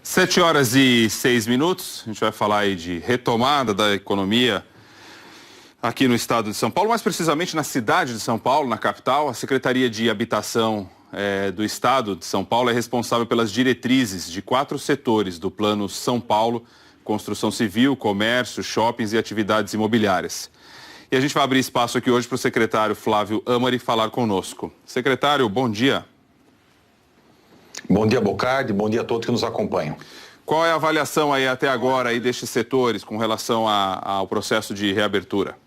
7h06, a gente vai falar aí de retomada da economia aqui no estado de São Paulo, mais precisamente na cidade de São Paulo, na capital. A Secretaria de Habitação do estado de São Paulo é responsável pelas diretrizes de 4 setores do Plano São Paulo: construção civil, comércio, shoppings e atividades imobiliárias. E a gente vai abrir espaço aqui hoje para o secretário Flávio Amari falar conosco. Secretário, bom dia. Bom dia, Bocardi. Bom dia a todos que nos acompanham. Qual é a avaliação aí até agora aí destes setores com relação ao processo de reabertura?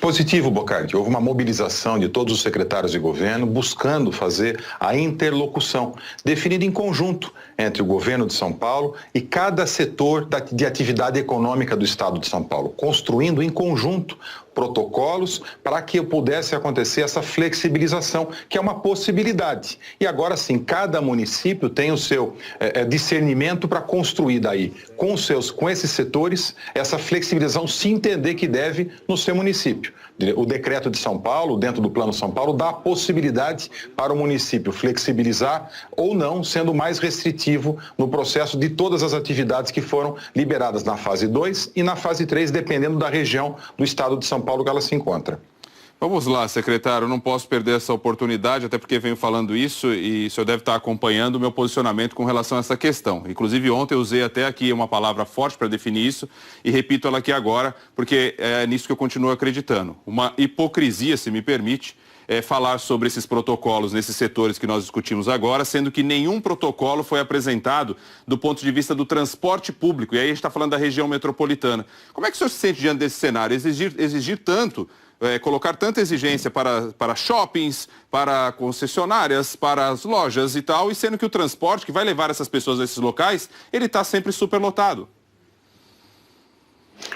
Positivo, Bocardi. Houve uma mobilização de todos os secretários de governo buscando fazer a interlocução, definida em conjunto entre o governo de São Paulo e cada setor de atividade econômica do estado de São Paulo, construindo em conjunto protocolos para que pudesse acontecer essa flexibilização, que é uma possibilidade. E agora sim, cada município tem o seu discernimento para construir daí, com esses setores, essa flexibilização, se entender que deve no seu município. O decreto de São Paulo, dentro do Plano São Paulo, dá a possibilidade para o município flexibilizar ou não, sendo mais restritivo no processo de todas as atividades que foram liberadas na fase 2 e na fase 3, dependendo da região do estado de São Paulo que ela se encontra. Vamos lá, secretário, eu não posso perder essa oportunidade, até porque venho falando isso e o senhor deve estar acompanhando o meu posicionamento com relação a essa questão. Inclusive ontem eu usei até aqui uma palavra forte para definir isso e repito ela aqui agora, porque é nisso que eu continuo acreditando. Uma hipocrisia, se me permite, falar sobre esses protocolos nesses setores que nós discutimos agora, sendo que nenhum protocolo foi apresentado do ponto de vista do transporte público. E aí a gente está falando da região metropolitana. Como é que o senhor se sente diante desse cenário? Exigir tanto, colocar tanta exigência para shoppings, para concessionárias, para as lojas e tal, e sendo que o transporte que vai levar essas pessoas a esses locais, ele está sempre superlotado.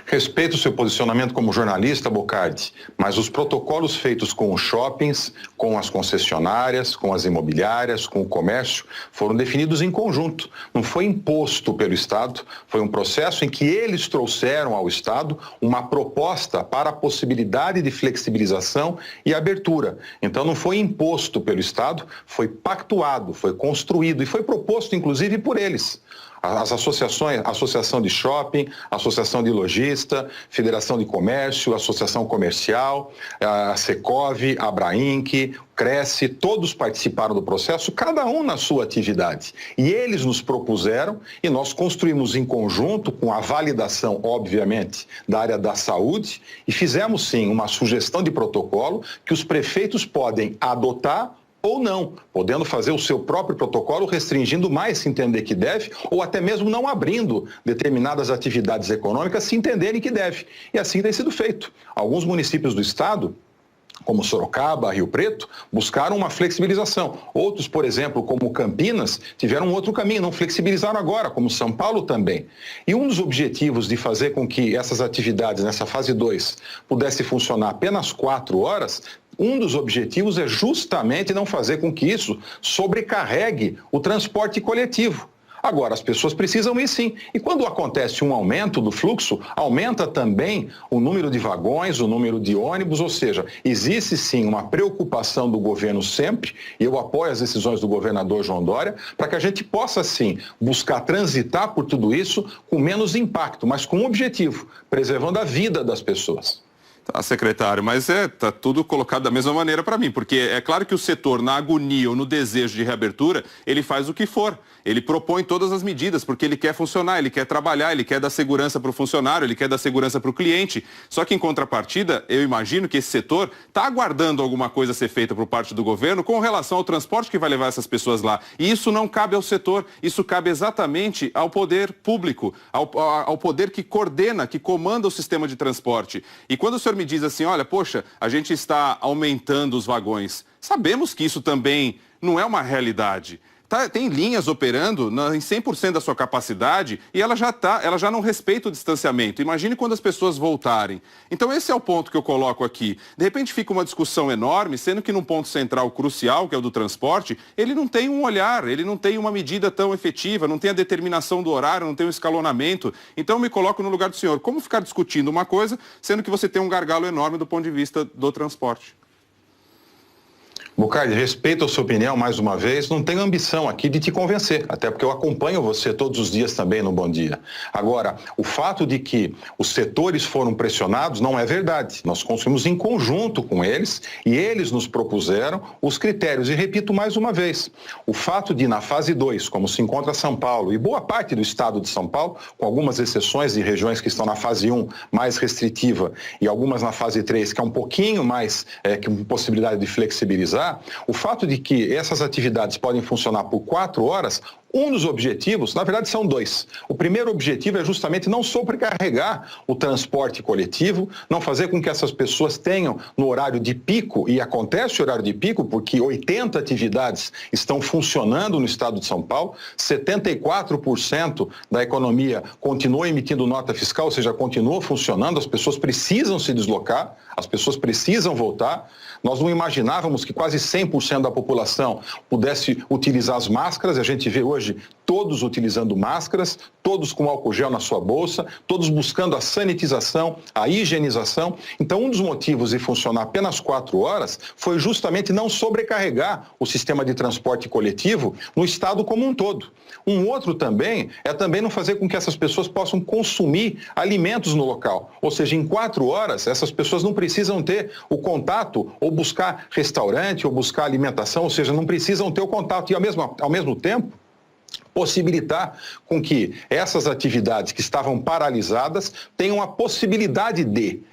Respeito o seu posicionamento como jornalista, Bocardi, mas os protocolos feitos com os shoppings, com as concessionárias, com as imobiliárias, com o comércio, foram definidos em conjunto. Não foi imposto pelo Estado, foi um processo em que eles trouxeram ao Estado uma proposta para a possibilidade de flexibilização e abertura. Então não foi imposto pelo Estado, foi pactuado, foi construído e foi proposto inclusive por eles. As associações, Associação de Shopping, Associação de Lojista, Federação de Comércio, Associação Comercial, a Secov, a Abrainc, Cresce, todos participaram do processo, cada um na sua atividade. E eles nos propuseram e nós construímos em conjunto, com a validação, obviamente, da área da saúde, e fizemos sim uma sugestão de protocolo que os prefeitos podem adotar ou não, podendo fazer o seu próprio protocolo, restringindo mais se entender que deve, ou até mesmo não abrindo determinadas atividades econômicas se entenderem que deve. E assim tem sido feito. Alguns municípios do estado, como Sorocaba, Rio Preto, buscaram uma flexibilização. Outros, por exemplo, como Campinas, tiveram um outro caminho, não flexibilizaram agora, como São Paulo também. E um dos objetivos de fazer com que essas atividades, nessa fase 2, pudesse funcionar apenas 4 horas, um dos objetivos é justamente não fazer com que isso sobrecarregue o transporte coletivo. Agora, as pessoas precisam ir sim. E quando acontece um aumento do fluxo, aumenta também o número de vagões, o número de ônibus, ou seja, existe sim uma preocupação do governo sempre, e eu apoio as decisões do governador João Dória, para que a gente possa sim buscar transitar por tudo isso com menos impacto, mas com um objetivo, preservando a vida das pessoas. Tá, secretário, mas tá tudo colocado da mesma maneira para mim, porque é claro que o setor, na agonia ou no desejo de reabertura, ele faz o que for. Ele propõe todas as medidas, porque ele quer funcionar, ele quer trabalhar, ele quer dar segurança para o funcionário, ele quer dar segurança para o cliente. Só que, em contrapartida, eu imagino que esse setor está aguardando alguma coisa ser feita por parte do governo com relação ao transporte que vai levar essas pessoas lá. E isso não cabe ao setor, isso cabe exatamente ao poder público, ao poder que coordena, que comanda o sistema de transporte. E quando o senhor me diz assim, olha, poxa, a gente está aumentando os vagões, sabemos que isso também não é uma realidade. Tem linhas operando em 100% da sua capacidade e ela já não respeita o distanciamento. Imagine quando as pessoas voltarem. Então esse é o ponto que eu coloco aqui. De repente fica uma discussão enorme, sendo que num ponto central crucial, que é o do transporte, ele não tem um olhar, ele não tem uma medida tão efetiva, não tem a determinação do horário, não tem um escalonamento. Então eu me coloco no lugar do senhor. Como ficar discutindo uma coisa, sendo que você tem um gargalo enorme do ponto de vista do transporte? Bocardi, respeito a sua opinião mais uma vez, não tenho ambição aqui de te convencer, até porque eu acompanho você todos os dias também no Bom Dia. Agora, o fato de que os setores foram pressionados não é verdade. Nós construímos em conjunto com eles e eles nos propuseram os critérios. E repito mais uma vez, o fato de na fase 2, como se encontra São Paulo e boa parte do estado de São Paulo, com algumas exceções de regiões que estão na fase 1 mais restritiva e algumas na fase 3, que é um pouquinho mais com possibilidade de flexibilizar, o fato de que essas atividades podem funcionar por 4 horas, um dos objetivos, na verdade são 2. O primeiro objetivo é justamente não sobrecarregar o transporte coletivo, não fazer com que essas pessoas tenham no horário de pico, e acontece o horário de pico porque 80 atividades estão funcionando no estado de São Paulo, 74% da economia continua emitindo nota fiscal, ou seja, continua funcionando, as pessoas precisam se deslocar, as pessoas precisam voltar. Nós não imaginávamos que quase 100% da população pudesse utilizar as máscaras, a gente vê hoje todos utilizando máscaras, todos com álcool gel na sua bolsa, todos buscando a sanitização, a higienização. Então, um dos motivos de funcionar apenas 4 horas foi justamente não sobrecarregar o sistema de transporte coletivo no estado como um todo. Um outro também é não fazer com que essas pessoas possam consumir alimentos no local. Ou seja, em 4 horas, essas pessoas não precisam ter o contato ou buscar restaurante ou buscar alimentação, ou seja, não precisam ter o contato e ao mesmo tempo possibilitar com que essas atividades que estavam paralisadas tenham a possibilidade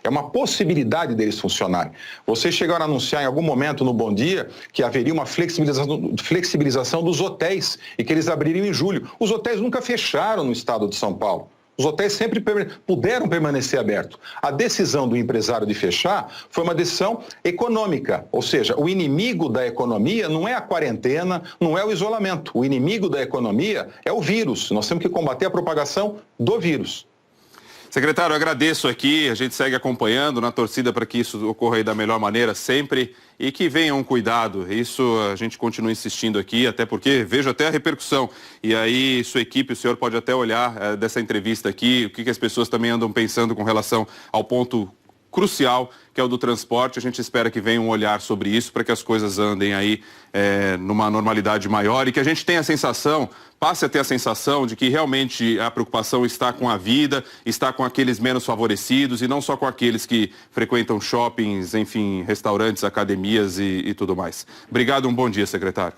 é uma possibilidade deles funcionarem. Vocês chegaram a anunciar em algum momento no Bom Dia que haveria uma flexibilização dos hotéis e que eles abririam em julho. Os hotéis nunca fecharam no estado de São Paulo. Os hotéis sempre puderam permanecer abertos. A decisão do empresário de fechar foi uma decisão econômica, ou seja, o inimigo da economia não é a quarentena, não é o isolamento. O inimigo da economia é o vírus. Nós temos que combater a propagação do vírus. Secretário, eu agradeço aqui, a gente segue acompanhando na torcida para que isso ocorra aí da melhor maneira sempre e que venha um cuidado. Isso a gente continua insistindo aqui, até porque vejo até a repercussão. E aí sua equipe, o senhor pode até olhar dessa entrevista aqui, o que as pessoas também andam pensando com relação ao ponto crucial, que é o do transporte. A gente espera que venha um olhar sobre isso para que as coisas andem aí numa normalidade maior e que a gente tenha a sensação, passe a ter a sensação de que realmente a preocupação está com a vida, está com aqueles menos favorecidos e não só com aqueles que frequentam shoppings, enfim, restaurantes, academias e tudo mais. Obrigado, um bom dia, secretário.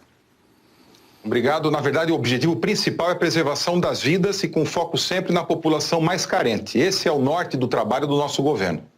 Obrigado. Na verdade, o objetivo principal é a preservação das vidas e com foco sempre na população mais carente. Esse é o norte do trabalho do nosso governo.